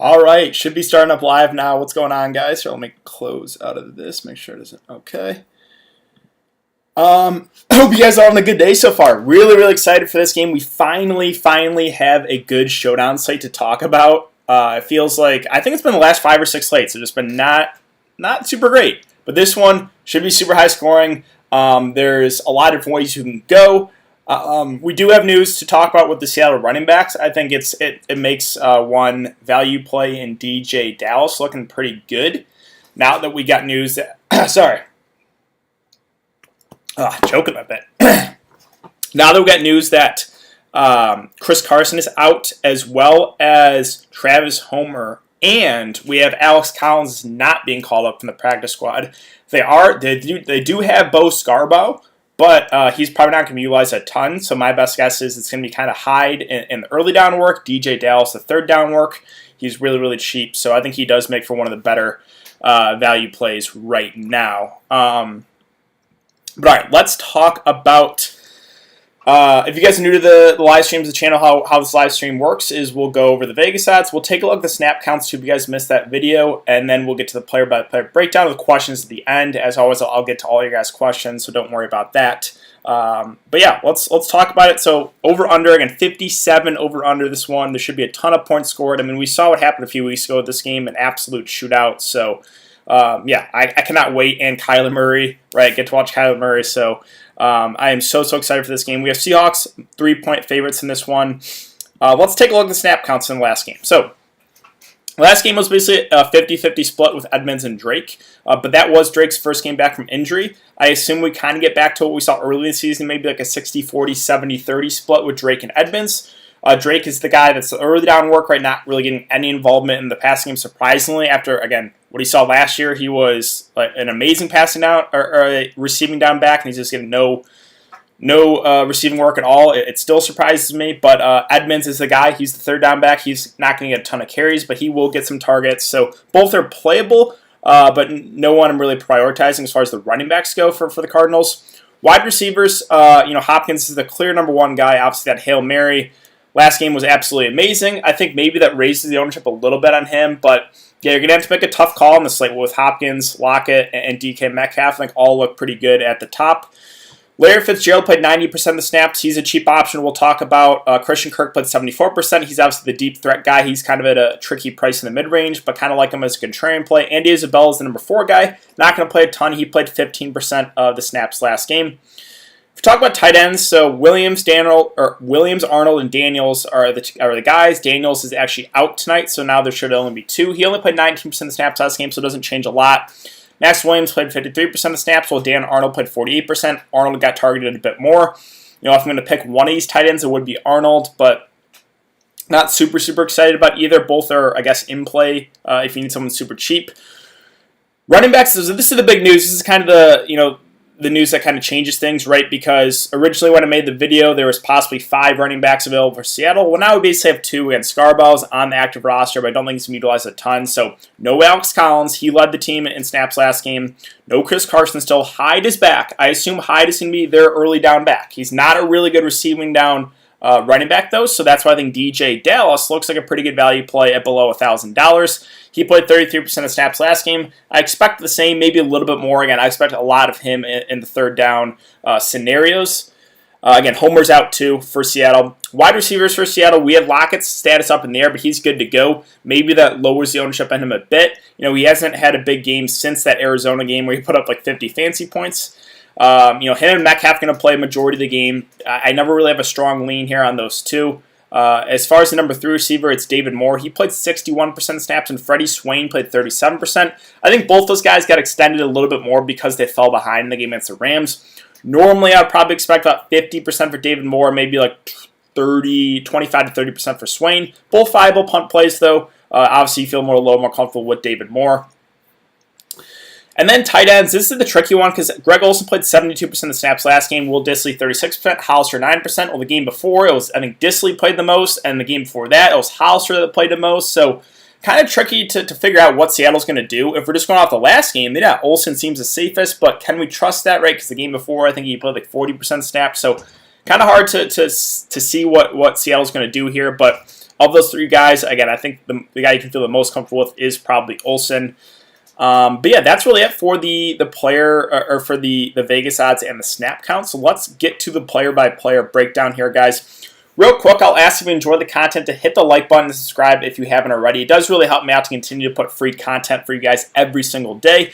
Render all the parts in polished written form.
All right, should be starting up live now. What's going on, guys? Here, let me close out of this. Make sure it isn't okay. I hope you guys are having a good day so far. Really excited for this game. We finally have a good showdown slate to talk about. It feels like I think it's been the last 5 or 6 slates. It's just been not super great, but this one should be super high scoring. There's a lot of different ways you can go. We do have news to talk about with the Seattle running backs. I think it makes one value play in DJ Dallas looking pretty good. Now that we got news that sorry, choking a bit. Now that we got news that Chris Carson is out, as well as Travis Homer, and we have Alex Collins not being called up from the practice squad. They do have Bo Scarborough. But he's probably not going to be utilized a ton, so my best guess is it's going to be kind of Hyde in the early down work, DJ Dallas the third down work. He's really cheap, so I think he does make for one of the better value plays right now. But all right, let's talk about, if you guys are new to the live streams of the channel, how this live stream works is we'll go over the Vegas odds, we'll take a look at the snap counts too if you guys missed that video, and then we'll get to the player-by-player breakdown with questions at the end. As always, I'll get to all your guys' questions, so don't worry about that. But yeah, let's talk about it. So over-under, again, 57 over-under this one. There should be a ton of points scored. I mean, we saw what happened a few weeks ago with this game, an absolute shootout. So yeah, I cannot wait. And Kyler Murray, right, get to watch Kyler Murray, so I am so excited for this game. We have Seahawks 3-point favorites in this one. Let's take a look at the snap counts in the last game. So, last game was basically a 50-50 split with Edmonds and Drake, but that was Drake's first game back from injury. I assume we kind of get back to what we saw early in the season, maybe like a 60-40, 70-30 split with Drake and Edmonds. Drake is the guy that's the early down work, right, not really getting any involvement in the passing game, surprisingly. After, again, what he saw last year, he was like an amazing passing down or receiving down back, and he's just getting no receiving work at all. It still surprises me, but Edmonds is the guy. He's the third down back. He's not going to get a ton of carries, but he will get some targets. So both are playable, but no one I'm really prioritizing as far as the running backs go for the Cardinals. Wide receivers, Hopkins is the clear number one guy. Obviously, that Hail Mary last game was absolutely amazing. I think maybe that raises the ownership a little bit on him, but yeah, you're going to have to make a tough call on the slate with Hopkins, Lockett, and DK Metcalf. I think all look pretty good at the top. Larry Fitzgerald played 90% of the snaps. He's a cheap option we'll talk about. Christian Kirk played 74%. He's obviously the deep threat guy. He's kind of at a tricky price in the mid-range, but kind of like him as a contrarian play. Andy Isabella is the number 4 guy. Not going to play a ton. He played 15% of the snaps last game. If we talk about tight ends, so Williams, Arnold, and Daniels are the guys. Daniels is actually out tonight, so now there should only be 2. He only played 19% of the snaps last game, so it doesn't change a lot. Max Williams played 53% of the snaps, while Dan Arnold played 48%. Arnold got targeted a bit more. If I'm going to pick one of these tight ends, it would be Arnold, but not super excited about either. Both are, I guess, in play if you need someone super cheap. Running backs, this is the big news. This is kind of the news that kind of changes things, right? Because originally when I made the video, there was possibly 5 running backs available for Seattle. Well, now we basically have 2. Again, Scarborough's on the active roster, but I don't think he's going to utilize a ton. So no Alex Collins. He led the team in snaps last game. No Chris Carson still. Hyde is back. I assume Hyde is going to be their early down back. He's not a really good receiving down running back, though, so that's why I think DJ Dallas looks like a pretty good value play at below $1,000. He played 33% of snaps last game. I expect the same, maybe a little bit more. Again, I expect a lot of him in the third down scenarios. Again, Homer's out too for Seattle. Wide receivers for Seattle, we have Lockett's status up in the air, but he's good to go. Maybe that lowers the ownership on him a bit. He hasn't had a big game since that Arizona game where he put up like 50 fancy points. Him and Metcalf going to play a majority of the game. I never really have a strong lean here on those two. As far as the number 3 receiver, it's David Moore. He played 61% of snaps, and Freddie Swain played 37%. I think both those guys got extended a little bit more because they fell behind in the game against the Rams. Normally, I would probably expect about 50% for David Moore, maybe like 25 to 30% for Swain. Both viable punt plays, though. Obviously, you feel a little more comfortable with David Moore. And then tight ends, this is the tricky one because Greg Olsen played 72% of the snaps last game, Will Dissly 36%, Hollister 9%. Well, the game before, it was, I think, Dissly played the most, and the game before that, it was Hollister that played the most. So kind of tricky to figure out what Seattle's going to do. If we're just going off the last game, yeah, Olsen seems the safest, but can we trust that, right? Because the game before, I think he played like 40% snaps, so kind of hard to see what Seattle's going to do here, but of those three guys, again, I think the guy you can feel the most comfortable with is probably Olsen. But yeah, that's really it for the player or for the Vegas odds and the snap count. So let's get to the player-by-player breakdown here, guys. Real quick, I'll ask if you enjoy the content to hit the like button and subscribe if you haven't already. It does really help me out to continue to put free content for you guys every single day.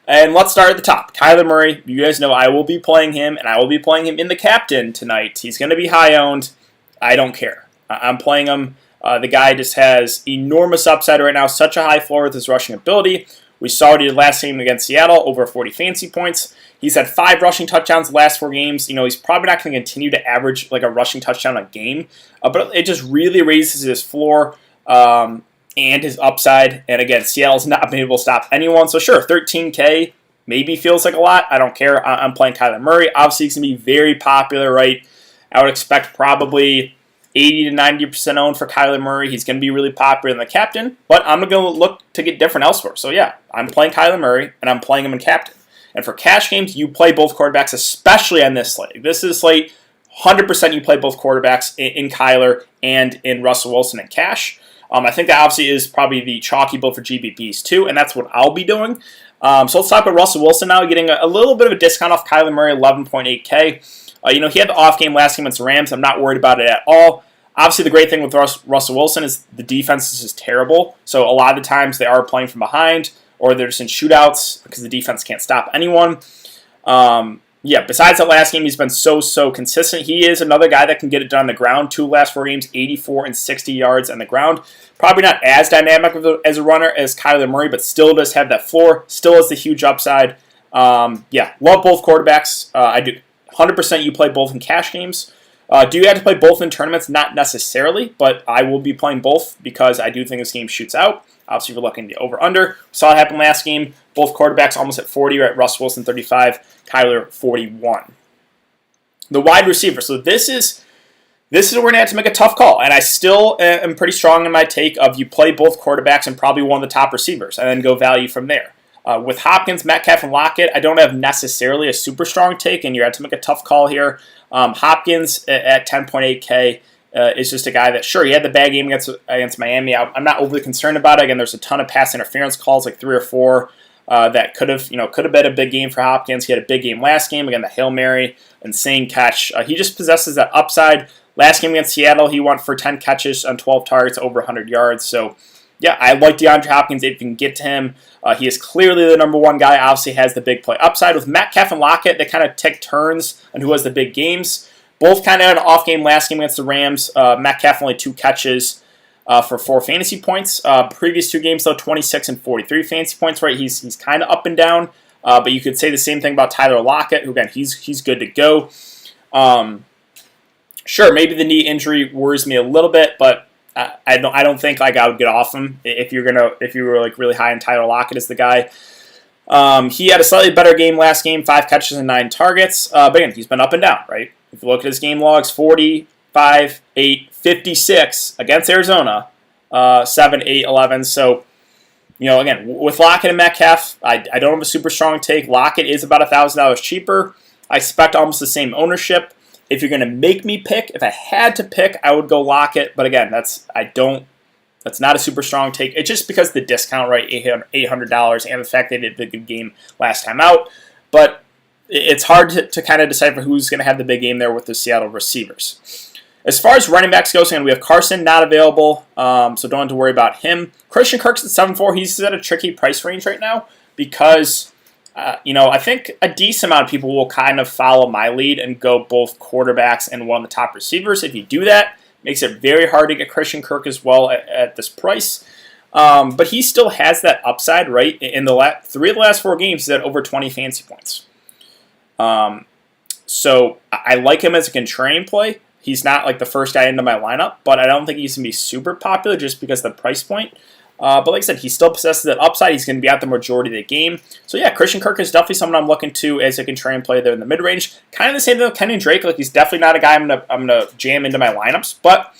And let's start at the top. Kyler Murray, you guys know I will be playing him, and I will be playing him in the captain tonight. He's going to be high-owned. I don't care. I'm playing him. The guy just has enormous upside right now, such a high floor with his rushing ability. We saw what he did last game against Seattle, over 40 fantasy points. He's had 5 rushing touchdowns the last 4 games. He's probably not going to continue to average like a rushing touchdown a game, but it just really raises his floor and his upside. And again, Seattle's not been able to stop anyone. So sure, 13K maybe feels like a lot. I don't care. I'm playing Kyler Murray. Obviously, he's going to be very popular, right? I would expect probably 80 to 90% owned for Kyler Murray. He's going to be really popular in the captain, but I'm going to look to get different elsewhere. So yeah, I'm playing Kyler Murray, and I'm playing him in captain. And for cash games, you play both quarterbacks, especially on this slate. This is slate, 100% you play both quarterbacks in Kyler and in Russell Wilson in cash. I think that obviously is probably the chalky build for GBPs too, and that's what I'll be doing. So let's talk about Russell Wilson now, getting a little bit of a discount off Kyler Murray, 11.8K. He had the off game last game against the Rams. I'm not worried about it at all. Obviously, the great thing with Russell Wilson is the defense is just terrible. So a lot of the times they are playing from behind, or they're just in shootouts because the defense can't stop anyone. Besides that last game, he's been so consistent. He is another guy that can get it done on the ground. 2 last 4 games, 84 and 60 yards on the ground. Probably not as dynamic as a runner as Kyler Murray, but still does have that floor. Still has the huge upside. Love both quarterbacks. I do 100% you play both in cash games. Do you have to play both in tournaments? Not necessarily, but I will be playing both because I do think this game shoots out. Obviously, we're looking at the over-under. Saw it happen last game. Both quarterbacks almost at 40, right? Russell Wilson 35, Kyler 41. The wide receiver. So this is where we're going to have to make a tough call. And I still am pretty strong in my take of you play both quarterbacks and probably one of the top receivers and then go value from there. With Hopkins, Metcalf, and Lockett, I don't have necessarily a super strong take, and you have to make a tough call here. Hopkins at 10.8K is just a guy that, sure, he had the bad game against Miami. I'm not overly concerned about it. Again, there's a ton of pass interference calls, like 3 or 4, that could have been a big game for Hopkins. He had a big game last game, again, the Hail Mary, insane catch. He just possesses that upside. Last game against Seattle, he went for 10 catches on 12 targets, over 100 yards. So, yeah, I like DeAndre Hopkins if you can get to him. He is clearly the number one guy. Obviously has the big play upside. With Metcalf and Lockett, they kind of take turns on who has the big games. Both kind of had an off game last game against the Rams. Metcalf only 2 catches for 4 fantasy points. Previous 2 games, though, 26 and 43 fantasy points, right? He's kind of up and down. But you could say the same thing about Tyler Lockett, who, again, he's good to go. Sure, maybe the knee injury worries me a little bit, but I don't think like I would get off him if you were like really high on Tyler Lockett as the guy. He had a slightly better game last game, 5 catches and 9 targets. But again, he's been up and down, right? If you look at his game logs, 45, 8, 56 against Arizona, 7, 8, 11. So, again, with Lockett and Metcalf, I don't have a super strong take. Lockett is about $1,000 cheaper. I expect almost the same ownership. If you're going to make me pick, if I had to pick, I would go Lockett. But again, that's not a super strong take. It's just because the discount, right, $800, and the fact they did a good game last time out. But it's hard to kind of decipher who's going to have the big game there with the Seattle receivers. As far as running backs goes, we have Carson not available, so don't have to worry about him. Christian Kirk's at 7.4. He's at a tricky price range right now because I think a decent amount of people will kind of follow my lead and go both quarterbacks and one of the top receivers. If you do that, it makes it very hard to get Christian Kirk as well at this price. But he still has that upside, right? In the 3 of the last 4 games, he's at over 20 fantasy points. So I like him as a contrarian play. He's not like the first guy into my lineup, but I don't think he's going to be super popular just because of the price point. But like I said, he still possesses that upside. He's going to be out the majority of the game. So yeah, Christian Kirk is definitely someone I'm looking to as a contrarian play there in the mid-range. Kind of the same thing with Kenyon Drake. Like he's definitely not a guy I'm gonna jam into my lineups. But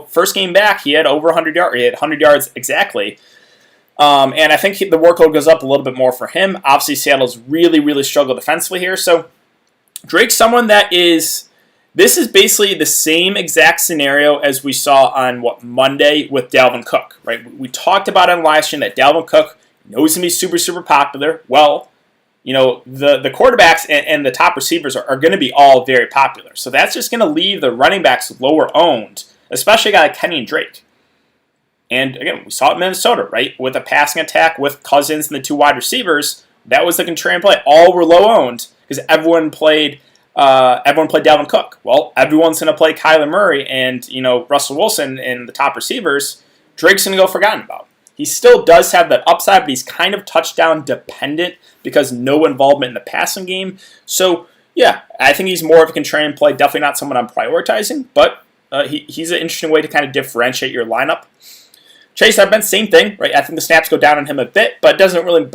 first game back, he had over 100 yards. He had 100 yards exactly. And I think the workload goes up a little bit more for him. Obviously, Seattle's really struggled defensively here. So Drake's someone that is This is basically the same exact scenario as we saw on Monday with Dalvin Cook, right? We talked about on live stream that Dalvin Cook knows to be super, super popular. Well, the quarterbacks and the top receivers are going to be all very popular. So that's just going to leave the running backs lower owned, especially a guy like Kenny and Drake. And again, we saw it in Minnesota, right? With a passing attack with Cousins and the 2 wide receivers, that was the contrarian play. All were low owned because everyone played Dalvin Cook. Well, everyone's going to play Kyler Murray and Russell Wilson and the top receivers. Drake's going to go forgotten about. He still does have that upside, but he's kind of touchdown dependent because no involvement in the passing game. So, yeah, I think he's more of a contrarian play. Definitely not someone I'm prioritizing, but he's an interesting way to kind of differentiate your lineup. Chase Edmonds, same thing, right? I think the snaps go down on him a bit, but it doesn't really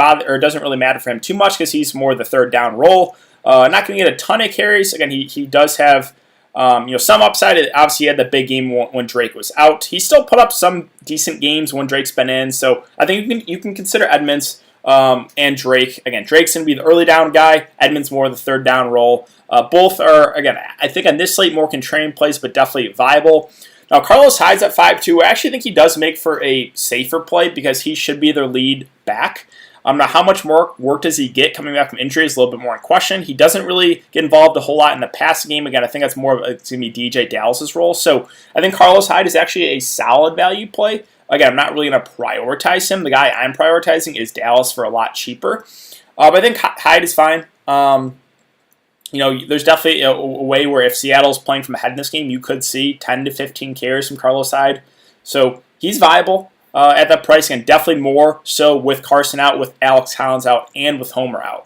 matter for him too much because he's more the third down role. Not going to get a ton of carries. Again, he does have some upside. Obviously, he had the big game when Drake was out. He still put up some decent games when Drake's been in. So I think you can consider Edmonds and Drake. Again, Drake's going to be the early down guy. Edmonds more the third down role. Both are, again, I think on this slate more contrarian plays, but definitely viable. Now, Carlos Hyde's at 5'2". I actually think he does make for a safer play because he should be their lead back. Now, how much more work does he get coming back from injury is a little bit more in question. He doesn't really get involved a whole lot in the passing game. Again, I think that's more of it's going to be DJ Dallas's role. So I think Carlos Hyde is actually a solid value play. Again, I'm not really going to prioritize him. The guy I'm prioritizing is Dallas for a lot cheaper. But I think Hyde is fine. There's definitely a way where if Seattle's playing from ahead in this game, you could see 10 to 15 carries from Carlos Hyde. So he's viable at that price, and definitely more so with Carson out, with Alex Collins out, and with Homer out.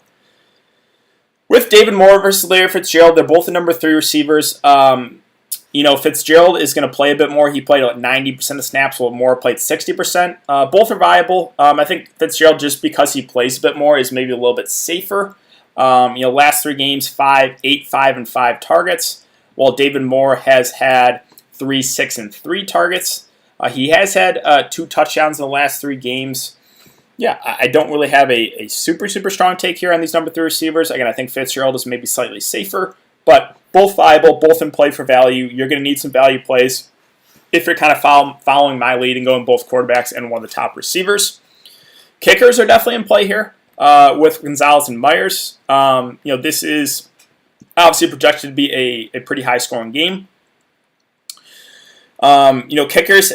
With David Moore versus Larry Fitzgerald, they're both the number 3 receivers. Fitzgerald is going to play a bit more. He played like 90% of snaps, while Moore played 60%. Both are viable. I think Fitzgerald, just because he plays a bit more, is maybe a little bit safer. Last 3 games, 5, 8, 5, and 5 targets, while David Moore has had 3, 6, and 3 targets. He has had 2 touchdowns in the last 3 games. Yeah, I don't really have a super, super strong take here on these number 3 receivers. Again, I think Fitzgerald is maybe slightly safer, but both viable, both in play for value. You're going to need some value plays if you're kind of following my lead and going both quarterbacks and one of the top receivers. Kickers are definitely in play here. With Gonzalez and Myers. This is obviously projected to be a pretty high-scoring game. Kickers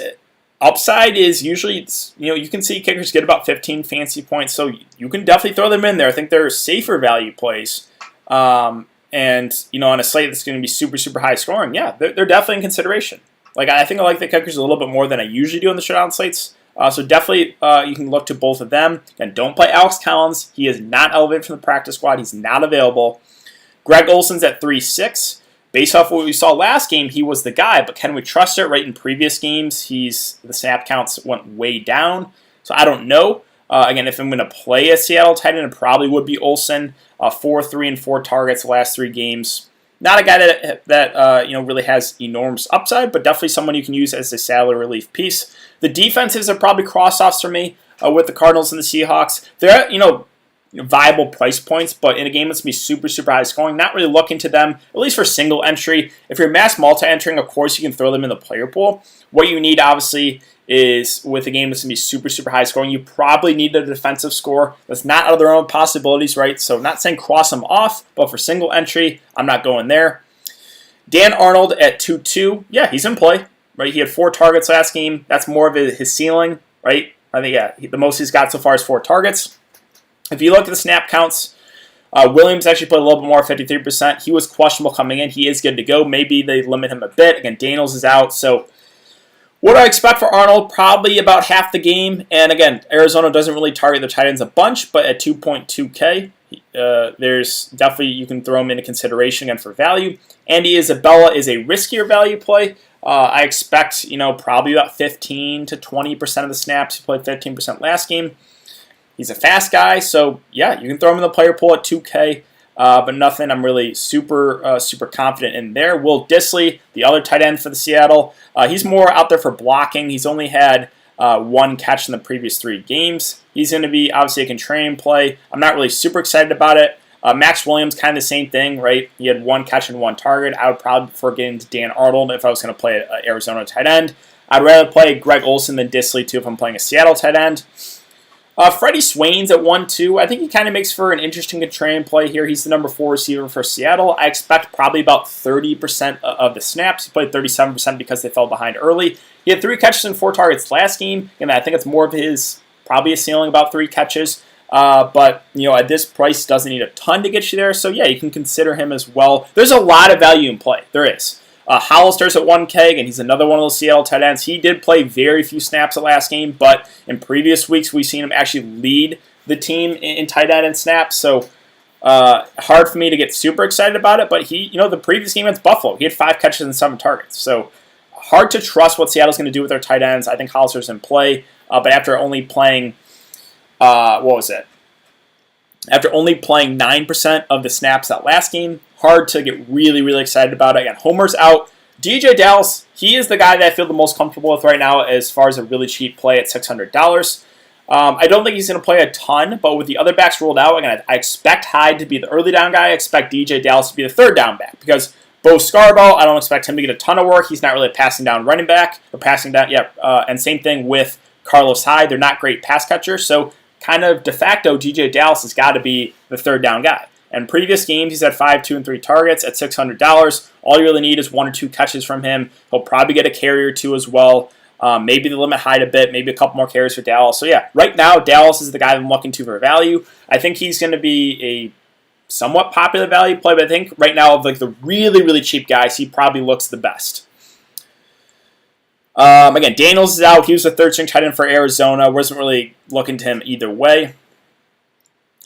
upside is usually, you can see kickers get about 15 fancy points, so you can definitely throw them in there. I think they're safer value plays. On a slate that's going to be super, super high-scoring, yeah, they're definitely in consideration. I think I like the kickers a little bit more than I usually do on the showdown slates. So definitely you can look to both of them. And don't play Alex Collins. He is not elevated from the practice squad. He's not available. Greg Olson's at 3.6. Based off what we saw last game, he was the guy. But can we trust it? Right, in previous games, the snap counts went way down. So I don't know. Again, if I'm going to play a Seattle tight end, it probably would be Olson. 4, 3, and 4 targets the last 3 games. Not a guy that really has enormous upside, but definitely someone you can use as a salary relief piece. The defenses are probably cross-offs for me with the Cardinals and the Seahawks. They're viable price points, but in a game that's going to be super, super high scoring, not really looking to them, at least for single entry. If you're mass multi-entering, of course, you can throw them in the player pool. What you need, obviously, is with a game that's going to be super, super high scoring, you probably need a defensive score that's not out of their own possibilities, right? So not saying cross them off, but for single entry, I'm not going there. Dan Arnold at 2.2, yeah, he's in play, right? He had 4 targets last game. That's more of his ceiling, right? I think, yeah, the most he's got so far is 4 targets. If you look at the snap counts, Williams actually played a little bit more, 53%. He was questionable coming in. He is good to go. Maybe they limit him a bit. Again, Daniels is out, so what do I expect for Arnold? Probably about half the game. And again, Arizona doesn't really target their tight ends a bunch, but at 2.2K, there's definitely, you can throw him into consideration again for value. Andy Isabella is a riskier value play. I expect, probably about 15 to 20% of the snaps. He played 15% last game. He's a fast guy, so yeah, you can throw him in the player pool at 2K. But nothing I'm really super confident in there. Will Dissly, the other tight end for the Seattle, he's more out there for blocking. He's only had 1 catch in the previous 3 games. He's going to be obviously a contrarian play. I'm not really super excited about it. Max Williams, kind of the same thing, right? He had 1 catch and 1 target. I would probably prefer getting to Dan Arnold if I was going to play an Arizona tight end. I'd rather play Greg Olsen than Disley, too, if I'm playing a Seattle tight end. Freddie Swain's at 1-2. I think he kind of makes for an interesting contrarian play here. He's the number 4 receiver for Seattle. I expect probably about 30% of the snaps. He played 37% because they fell behind early. He had 3 catches and 4 targets last game, and I think it's more of his, probably a ceiling, about 3 catches. But, at this price, doesn't need a ton to get you there. So, yeah, you can consider him as well. There's a lot of value in play. There is. Hollister's at 1K, and he's another one of those Seattle tight ends. He did play very few snaps at last game, but in previous weeks, we've seen him actually lead the team in tight end and snaps. So, hard for me to get super excited about it. But he, the previous game against Buffalo, he had 5 catches and 7 targets. So, hard to trust what Seattle's going to do with their tight ends. I think Hollister's in play, but after only playing, After only playing 9% of the snaps that last game, hard to get really, really excited about it. Again, Homer's out. DJ Dallas, he is the guy that I feel the most comfortable with right now as far as a really cheap play at $600. I don't think he's going to play a ton, but with the other backs rolled out, again, I expect Hyde to be the early down guy. I expect DJ Dallas to be the third down back because Bo Scarborough, I don't expect him to get a ton of work. He's not really a passing down running back or passing down, and same thing with Carlos Hyde. They're not great pass catchers, so kind of de facto, DJ Dallas has got to be the third down guy. In previous games, he's had 5, 2, and 3 targets at $600. All you really need is 1 or 2 catches from him. He'll probably get a carry or 2 as well. Maybe the limit Hyde a bit, maybe a couple more carries for Dallas. So yeah, right now, Dallas is the guy I'm looking to for value. I think he's going to be a somewhat popular value play, but I think right now, of like the really, really cheap guys, he probably looks the best. Again, Daniels is out. He was the third string tight end for Arizona. Wasn't really looking to him either way.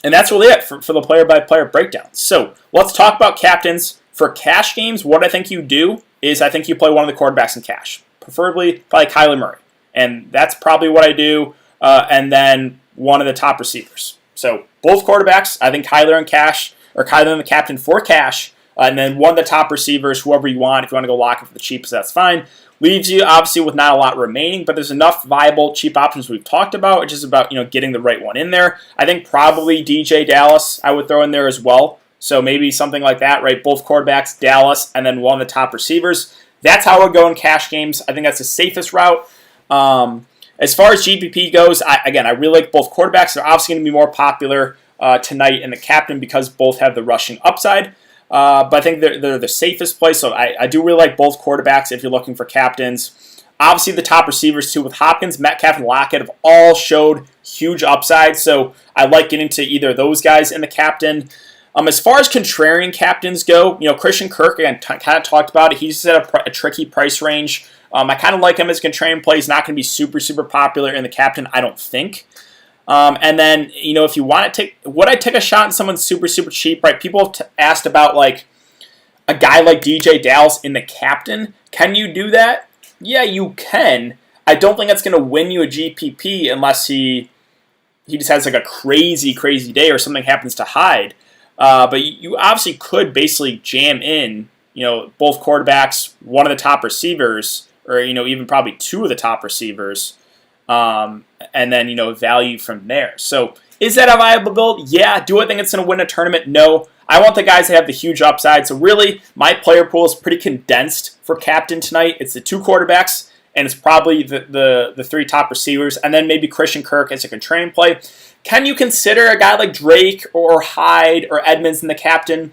And that's really it for the player-by-player breakdown. So let's talk about captains. For cash games, what I think you do is I think you play one of the quarterbacks in cash, preferably probably Kyler Murray. And that's probably what I do, and then one of the top receivers. So both quarterbacks, I think Kyler and cash, or Kyler and the captain for cash, and then one of the top receivers, whoever you want. If you want to go lock it for the cheapest, that's fine. Leaves you, obviously, with not a lot remaining, but there's enough viable, cheap options we've talked about. It's just about, getting the right one in there. I think probably DJ Dallas I would throw in there as well. So maybe something like that, right? Both quarterbacks, Dallas, and then one of the top receivers. That's how I would go in cash games. I think that's the safest route. As far as GPP goes, I really like both quarterbacks. They're obviously going to be more popular tonight in the captain because both have the rushing upside. But I think they're the safest play, so I do really like both quarterbacks if you're looking for captains. Obviously, the top receivers, too, with Hopkins, Metcalf, and Lockett have all showed huge upside, so I like getting to either of those guys in the captain. As far as contrarian captains go, Christian Kirk, again, kind of talked about it. He's at a tricky price range. I kind of like him as a contrarian play. He's not going to be super, super popular in the captain, I don't think. And then, if you want to would I take a shot on someone super, super cheap, right? People have asked about, like, a guy like DJ Dallas in the captain. Can you do that? Yeah, you can. I don't think that's going to win you a GPP unless he just has, like, a crazy, crazy day or something happens to Hyde. But you obviously could basically jam in, both quarterbacks, one of the top receivers, or, even probably 2 of the top receivers. And then, value from there. So, is that a viable build? Yeah. Do I think it's going to win a tournament? No. I want the guys that have the huge upside. So, really, my player pool is pretty condensed for captain tonight. It's the 2 quarterbacks, and it's probably the 3 top receivers, and then maybe Christian Kirk as a contrarian play. Can you consider a guy like Drake or Hyde or Edmonds in the captain?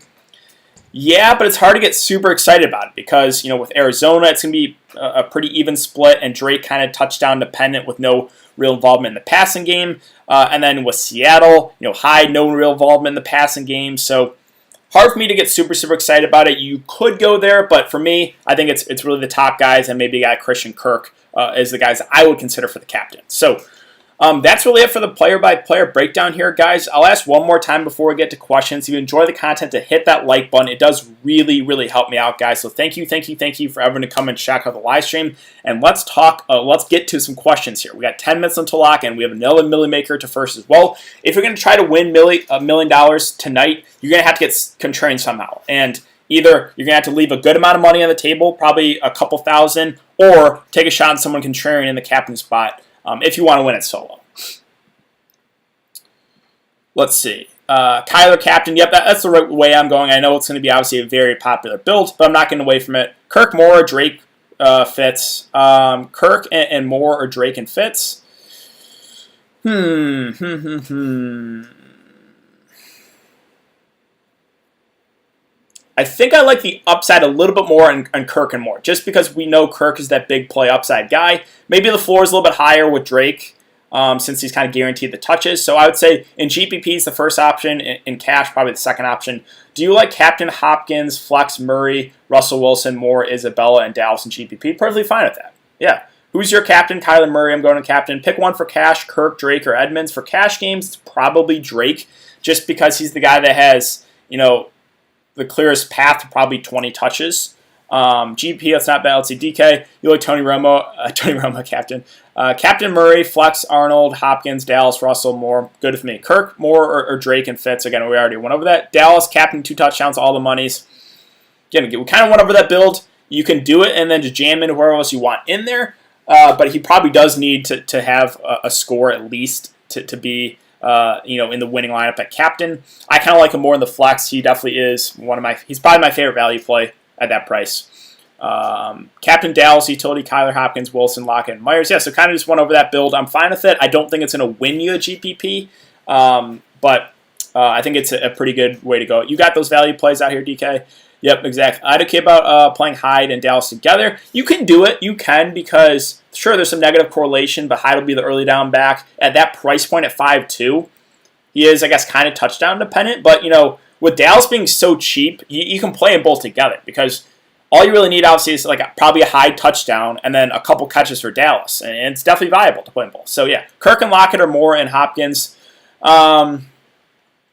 Yeah, but it's hard to get super excited about it because, with Arizona, it's going to be a pretty even split, and Drake kind of touchdown dependent with no real involvement in the passing game. And then with Seattle, Hyde, no real involvement in the passing game. So hard for me to get super, super excited about it. You could go there, but for me, I think it's really the top guys, and maybe a guy Christian Kirk is the guys I would consider for the captain. So that's really it for the player-by-player breakdown here, guys. I'll ask one more time before we get to questions. If you enjoy the content, to hit that like button. It does really, really help me out, guys. So thank you for everyone to come and check out the live stream. And let's get to some questions here. We got 10 minutes until lock, and we have another Millie Maker to first as well. If you're going to try to win $1 million tonight, you're going to have to get contrarian somehow. And either you're going to have to leave a good amount of money on the table, probably a couple thousand, or take a shot on someone contrarian in the captain spot. If you want to win it solo. Let's see. Kyler captain. Yep, that's the right way I'm going. I know it's going to be obviously a very popular build, but I'm not getting away from it. Kirk, Moore, or Drake Fitz. Kirk and Moore or Drake and Fitz. I think I like the upside a little bit more on Kirk and Moore, just because we know Kirk is that big play upside guy. Maybe the floor is a little bit higher with Drake, since he's kind of guaranteed the touches. So I would say in GPP is the first option, in cash probably the second option. Do you like Captain Hopkins, Flex Murray, Russell Wilson, Moore, Isabella, and Dallas in GPP? Perfectly fine with that. Yeah. Who's your captain? Kyler Murray. I'm going to captain. Pick one for cash, Kirk, Drake, or Edmonds. For cash games, it's probably Drake, just because he's the guy that has, the clearest path to probably 20 touches. GP, that's not bad. Let's see, DK. You like Tony Romo, captain. Captain Murray, Flex, Arnold, Hopkins, Dallas, Russell, Moore. Good with me. Kirk, Moore, or Drake and Fitz. Again, we already went over that. Dallas, captain, 2 touchdowns, all the monies. Again, we kind of went over that build. You can do it and then just jam in whoever else you want in there. But he probably does need to have a score at least to be in the winning lineup at captain. I kind of like him more in the flex. He definitely is he's probably my favorite value play at that price. Captain Dallas, utility, Kyler, Hopkins, Wilson, Lockett, and Myers. Yeah, so kind of just went over that build. I'm fine with it. I don't think it's going to win you a GPP, but I think it's a pretty good way to go. You got those value plays out here, DK? Yep, exactly. I had a kid about playing Hyde and Dallas together. You can do it. You can, because sure, there's some negative correlation, but Hyde will be the early down back. At that price point at 5.2, he is, I guess, kind of touchdown dependent. But, with Dallas being so cheap, you can play them both together, because all you really need, obviously, is probably a Hyde touchdown and then a couple catches for Dallas. And it's definitely viable to play them both. So, yeah, Kirk and Lockett are Moore and Hopkins.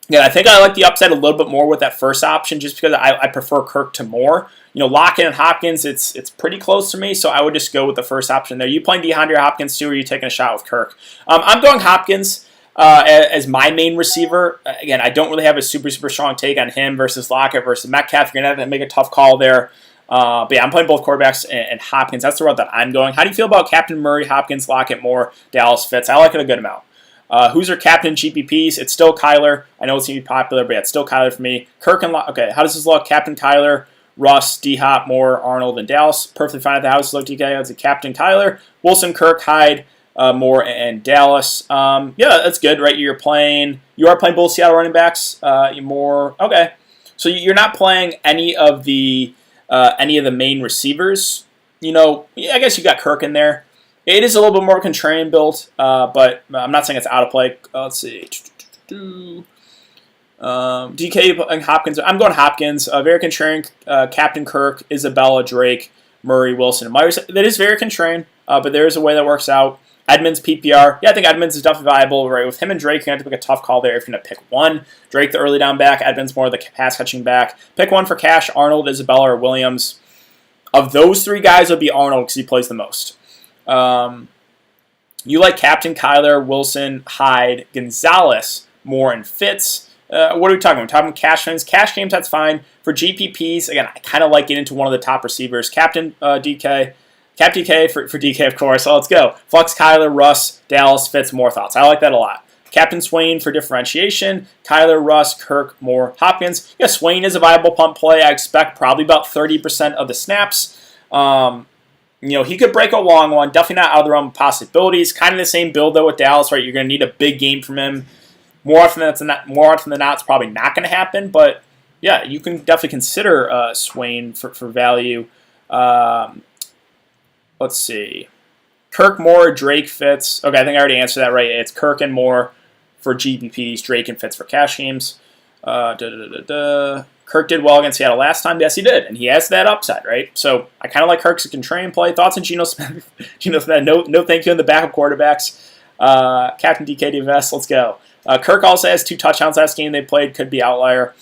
Yeah, I think I like the upside a little bit more with that first option, just because I prefer Kirk to Moore. Lockett and Hopkins, it's pretty close to me, so I would just go with the first option there. You playing DeAndre Hopkins too, or are you taking a shot with Kirk? I'm going Hopkins as my main receiver. Again, I don't really have a super strong take on him versus Lockett versus Metcalf. You're going to have to make a tough call there. But yeah, I'm playing both quarterbacks and Hopkins. That's the route that I'm going. How do you feel about Captain Murray, Hopkins, Lockett, Moore, Dallas, Fitz? I like it a good amount. Who's your captain GPPs? It's still Kyler. I know it's going to be popular, but yeah, it's still Kyler for me. Kirk and okay, how does this look? Captain Kyler, Russ, D-Hop, Moore, Arnold, and Dallas. Perfectly fine at the house. Look, DK, it's a Captain Kyler, Wilson, Kirk, Hyde, Moore, and Dallas. Yeah, that's good, right? You are playing both Seattle running backs. Moore. Okay, so you're not playing any of the main receivers. I guess you got Kirk in there. It is a little bit more contrarian build, but I'm not saying it's out of play. Let's see. DK and Hopkins. I'm going Hopkins. Very contrarian. Captain Kirk, Isabella, Drake, Murray, Wilson, and Myers. That is very contrarian, but there is a way that works out. Edmonds, PPR. Yeah, I think Edmonds is definitely viable. Right, with him and Drake, you're going to have to make a tough call there if you're going to pick one. Drake, the early down back. Edmonds, more the pass-catching back. Pick one for cash, Arnold, Isabella, or Williams. Of those three guys, it would be Arnold because he plays the most. You like Captain Kyler, Wilson, Hyde, Gonzalez, Moore, and Fitz. What are we talking about? We're talking cash games. Cash games, that's fine. For GPPs, again, I kind of like getting into one of the top receivers. Captain DK. Cap DK for DK, of course. So let's go. Flex Kyler, Russ, Dallas, Fitz, Moore thoughts. I like that a lot. Captain Swain for differentiation. Kyler, Russ, Kirk, Moore, Hopkins. Yeah, Swain is a viable punt play. I expect probably about 30% of the snaps. He could break a long one. Definitely not out of the realm of possibilities. Kind of the same build, though, with Dallas, right? You're going to need a big game from him. More often than not, it's probably not going to happen. But, yeah, you can definitely consider Swain for value. Let's see. Kirk, Moore, Drake, Fitz. Okay, I think I already answered that right. It's Kirk and Moore for GPPs, Drake and Fitz for cash games. Kirk did well against Seattle last time. Yes, he did. And he has that upside, right? So I kind of like Kirk's contrarian play. Thoughts on Geno Smith? Geno Smith, no thank you in the backup quarterbacks. Captain DK DVS, let's go. Kirk also has 2 touchdowns last game they played. Could be outlier.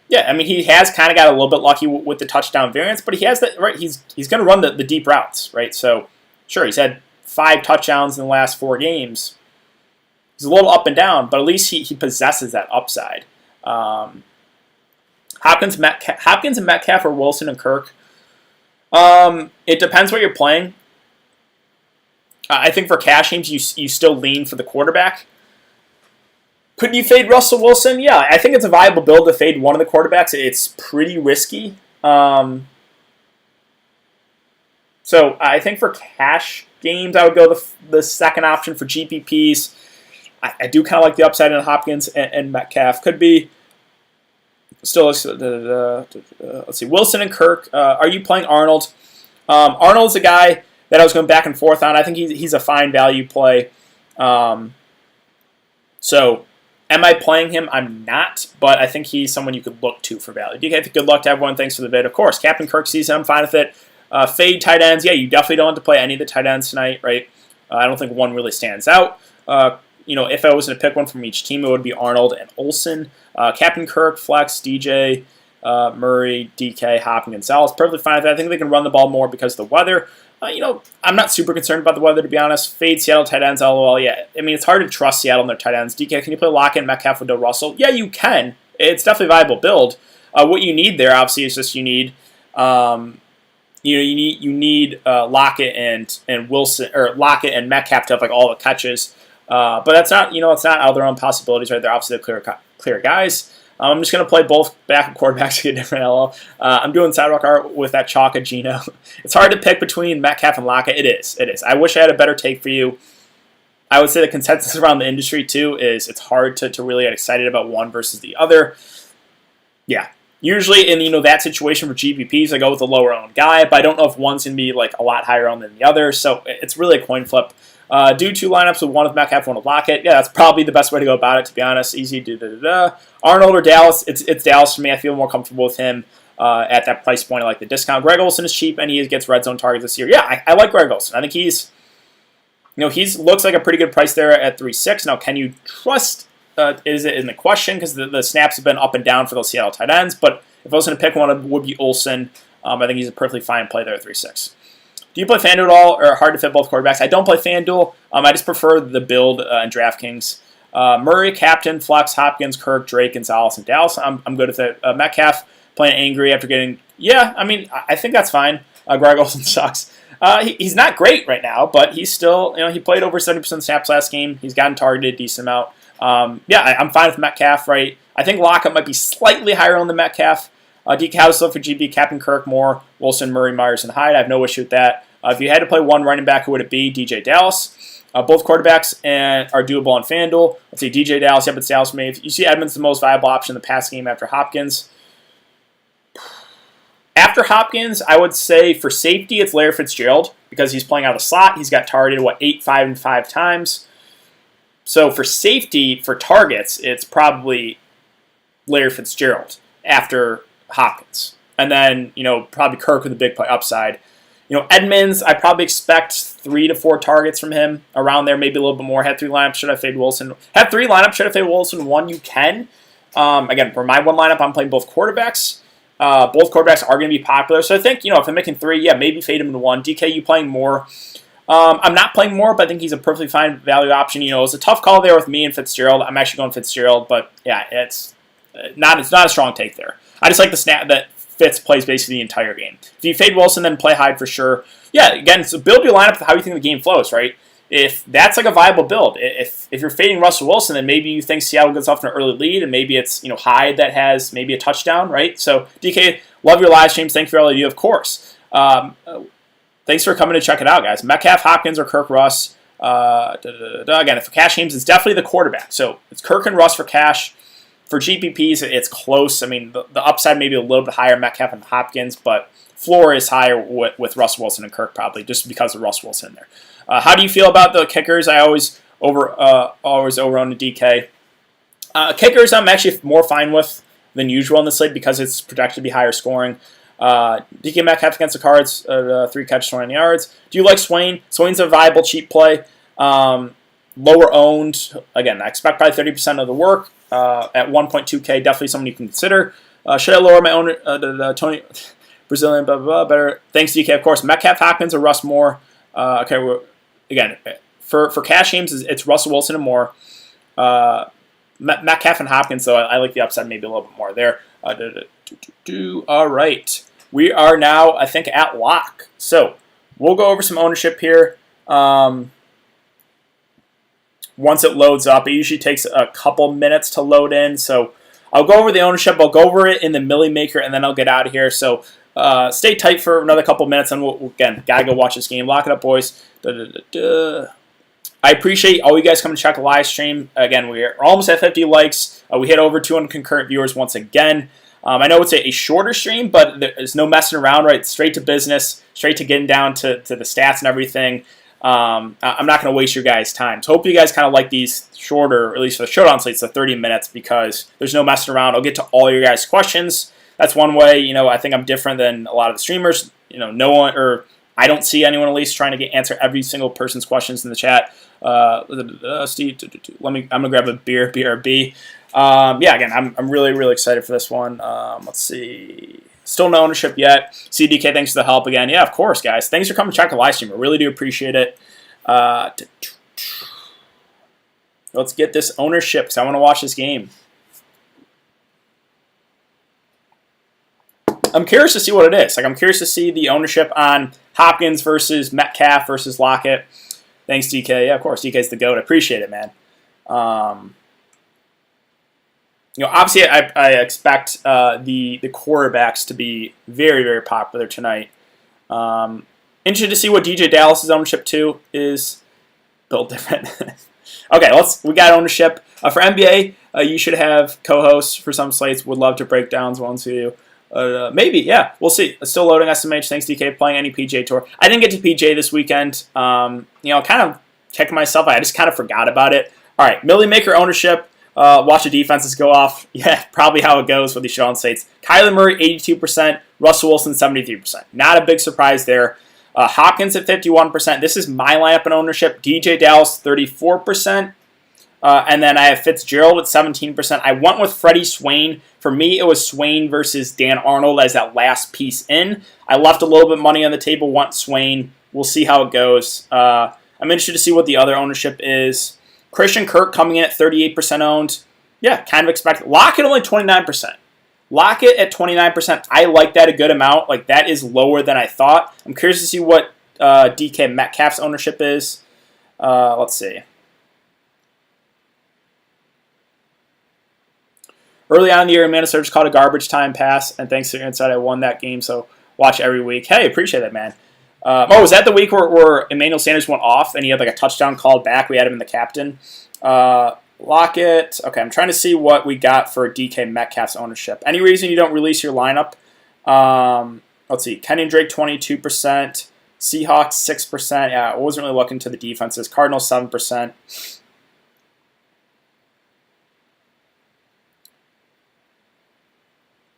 Yeah, I mean, he has kind of got a little bit lucky with the touchdown variance, but he has that, right? He's going to run the deep routes, right? So, sure, he's had 5 touchdowns in the last 4 games. He's a little up and down, but at least he possesses that upside. Hopkins and Metcalf or Wilson and Kirk. It depends what you're playing. I think for cash games, you still lean for the quarterback. Could you fade Russell Wilson? Yeah, I think it's a viable build to fade one of the quarterbacks. It's pretty risky. So I think for cash games, I would go the second option for GPPs. I do kind of like the upside in Hopkins and Metcalf. Could be still, let's see, Wilson and Kirk. Are you playing Arnold? Arnold's a guy that I was going back and forth on. I think he's a fine value play. So am I playing him? I'm not, but I think he's someone you could look to for value. DK, good luck to everyone. Thanks for the vid. Of course, Captain Kirk season, I'm fine with it. Fade tight ends. Yeah, you definitely don't have to play any of the tight ends tonight, right? I don't think one really stands out. If I was going to pick one from each team, it would be Arnold and Olsen. Captain Kirk, Flex, DJ, Murray, DK, Hopkins, Gonzalez. Perfectly fine with that. I think they can run the ball more because of the weather. I'm not super concerned about the weather, to be honest. Fade Seattle tight ends, LOL. Yeah, I mean, it's hard to trust Seattle and their tight ends. DK, can you play Lockett and Metcalf with Joe Russell? Yeah, you can. It's definitely a viable build. What you need there, obviously, is just you need Lockett and Wilson, or Lockett and Metcalf to have like all the catches. But that's not, it's not out of their own possibilities, right? They're obviously the clear guys. I'm just going to play both backup quarterbacks to get different LL. I'm doing sidewalk art with that chalk of Gino. It's hard to pick between Metcalf and Lockett. It is. I wish I had a better take for you. I would say the consensus around the industry, too, is it's hard to really get excited about one versus the other. Yeah. Usually in that situation for GPPs, I go with the lower owned guy, but I don't know if one's going to be like a lot higher owned than the other, so it's really a coin flip. Do two lineups with one with Metcalf, one with Lockett. Yeah, that's probably the best way to go about it, to be honest. Easy. Arnold or Dallas? It's Dallas for me. I feel more comfortable with him at that price point. I like the discount. Greg Olsen is cheap, and he gets red zone targets this year. Yeah, I like Greg Olsen. I think he looks like a pretty good price there at 3.6. Now, can you trust? Is it in the question, because the snaps have been up and down for those Seattle tight ends. But if I was going to pick one, it would be Olsen. I think he's a perfectly fine play there at 3.6. Do you play FanDuel at all, or hard to fit both quarterbacks? I don't play FanDuel. I just prefer the build in DraftKings. Murray, Captain, Flex, Hopkins, Kirk, Drake, Gonzalez, and Dallas. I'm good with it. Metcalf playing angry after getting... Yeah, I mean, I think that's fine. Greg Olsen sucks. He's not great right now, but he's still... he played over 70% snaps last game. He's gotten targeted a decent amount. I'm fine with Metcalf, right? I think Lockett might be slightly higher on the Metcalf. DK House for GB, Captain Kirk, Moore, Wilson, Murray, Myers, and Hyde. I have no issue with that. If you had to play one running back, who would it be? DJ Dallas. Both quarterbacks are doable on FanDuel. Let's see, DJ Dallas. Yep, it's Dallas for me. You see Edmonds the most viable option in the pass game after Hopkins. After Hopkins, I would say for safety, it's Larry Fitzgerald because he's playing out of the slot. He's got targeted, 8, 5, and 5 times. So for safety, for targets, it's probably Larry Fitzgerald after Hopkins. And then, probably Kirk with a big play upside. Edmonds, I probably expect 3 to 4 targets from him around there, maybe a little bit more. Had 3 lineups, should I fade Wilson? Had 3 lineups, should I fade Wilson? 1, you can. Again, for my one lineup, I'm playing both quarterbacks. Both quarterbacks are going to be popular. So I think, if I'm making 3, yeah, maybe fade him into 1. DK, you playing more? I'm not playing more, but I think he's a perfectly fine value option. It's a tough call there with me and Fitzgerald. I'm actually going Fitzgerald, but yeah, it's not a strong take there. I just like the snap that Fitz plays basically the entire game. If you fade Wilson, then play Hyde for sure. Yeah, again, so build your lineup how you think the game flows, right? If that's like a viable build, if you're fading Russell Wilson, then maybe you think Seattle gets off an early lead, and maybe it's Hyde that has maybe a touchdown, right? So DK, love your live streams. Thank you for all of you, of course. Thanks for coming to check it out, guys. Metcalf, Hopkins, or Kirk, Russ. Again, for cash games, it's definitely the quarterback. So it's Kirk and Russ for cash. For GPPs, it's close. I mean, the upside may be a little bit higher, Metcalf and Hopkins, but floor is higher with Russell Wilson and Kirk probably, just because of Russell Wilson in there. How do you feel about the kickers? I always over on the DK. Kickers, I'm actually more fine with than usual on the slate because it's projected to be higher scoring. DK Metcalf against the Cards, 3 catches, 29 yards. Do you like Swain? Swain's a viable, cheap play. Lower owned. Again, I expect probably 30% of the work. At 1.2K, definitely someone you can consider. Should I lower my own Tony Brazilian, blah, blah, blah, better. Thanks, DK, of course. Metcalf, Hopkins, or Russ Moore. Again, for cash games, it's Russell Wilson and Moore. Metcalf and Hopkins, though, I like the upside maybe a little bit more there. All right. We are now, I think, at lock. So we'll go over some ownership here. once it loads up. It usually takes a couple minutes to load in, so I'll go over the ownership. I'll go over it in the Millie Maker, and then I'll get out of here. So stay tight for another couple minutes, and we'll again, got to go watch this game. Lock it up, boys. I appreciate all you guys coming to check the live stream. Again, we're almost at 50 likes. We hit over 200 concurrent viewers once again. I know it's a shorter stream, but there's no messing around, right? Straight to business, straight to getting down to the stats and everything. I'm not going to waste your guys' time. So hope you guys kind of like these shorter, at least for the showdown slates, the 30 minutes, because there's no messing around. I'll get to all your guys' questions. That's one way, I think I'm different than a lot of the streamers. No one, or I don't see anyone at least trying to answer every single person's questions in the chat. Steve, I'm gonna grab a beer, BRB. Yeah, again, I'm really, really excited for this one. Let's see. Still no ownership yet. CDK, thanks for the help again. Yeah, of course, guys. Thanks for coming to check the live stream. I really do appreciate it. Let's get this ownership because I want to watch this game. I'm curious to see what it is. I'm curious to see the ownership on Hopkins versus Metcalf versus Lockett. Thanks, DK. Yeah, of course. DK's the GOAT. I appreciate it, man. Obviously, I expect the quarterbacks to be very, very popular tonight. Interested to see what DJ Dallas's ownership too is. Built different. Okay, we got ownership for NBA. You should have co-hosts for some slates. Would love to break downs once you. Maybe, yeah. We'll see. It's still loading SMH. Thanks, DK. Playing any PJ Tour. I didn't get to PJ this weekend. Kind of checking myself. I just kind of forgot about it. All right, Millie Maker ownership. Watch the defenses go off. Yeah, probably how it goes with these showdown slates. Kyler Murray, 82%. Russell Wilson, 73%. Not a big surprise there. Hopkins at 51%. This is my lineup in ownership. DJ Dallas, 34%. And then I have Fitzgerald at 17%. I went with Freddie Swain. For me, it was Swain versus Dan Arnold as that last piece in. I left a little bit of money on the table, want Swain. We'll see how it goes. I'm interested to see what the other ownership is. Christian Kirk coming in at 38% owned. Yeah, kind of expect. Lockett only 29%. Lockett at 29%. I like that a good amount. That is lower than I thought. I'm curious to see what DK Metcalf's ownership is. Let's see. Early on in the year, Amanda Surge called a garbage time pass, and thanks to your insight, I won that game, so watch every week. Hey, appreciate that, man. Was that the week where Emmanuel Sanders went off, and he had a touchdown called back? We had him in the captain. Lockett. Okay, I'm trying to see what we got for DK Metcalf's ownership. Any reason you don't release your lineup? Let's see. Kenyon Drake, 22%. Seahawks, 6%. Yeah, I wasn't really looking to the defenses. Cardinals, 7%.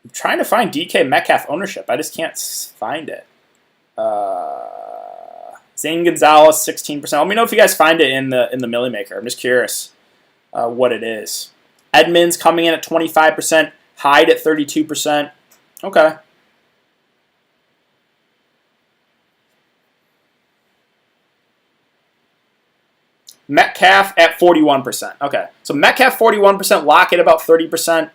I'm trying to find DK Metcalf ownership. I just can't find it. Zane Gonzalez, 16%. Let me know if you guys find it in the Millie Maker. I'm just curious what it is. Edmonds coming in at 25%. Hyde at 32%. Okay. Metcalf at 41%. Okay. So Metcalf 41%. Lockett about 30%.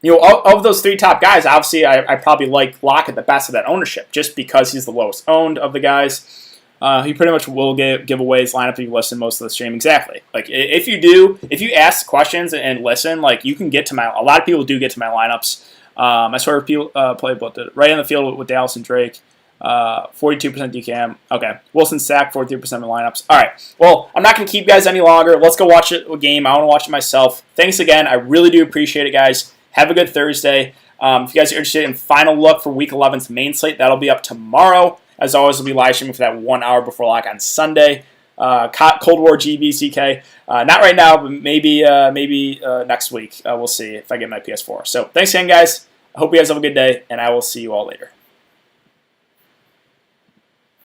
Of those three top guys, obviously, I probably like Lockett the best of that ownership, just because he's the lowest owned of the guys. He pretty much will give away his lineup if you listen most of the stream. Exactly. If you ask questions and listen, you can get to a lot of people do get to my lineups. I sort of play both right in the field with Dallas and Drake. 42% DKM. Okay. Wilson Sack, 43% of the lineups. All right. Well, I'm not going to keep you guys any longer. Let's go watch a game. I want to watch it myself. Thanks again. I really do appreciate it, guys. Have a good Thursday. If you guys are interested in final look for Week 11's main slate, that'll be up tomorrow. As always, we'll be live streaming for that 1 hour before lock on Sunday. Cold War GBCK. Not right now, but maybe next week. We'll see if I get my PS4. So thanks again, guys. I hope you guys have a good day, and I will see you all later.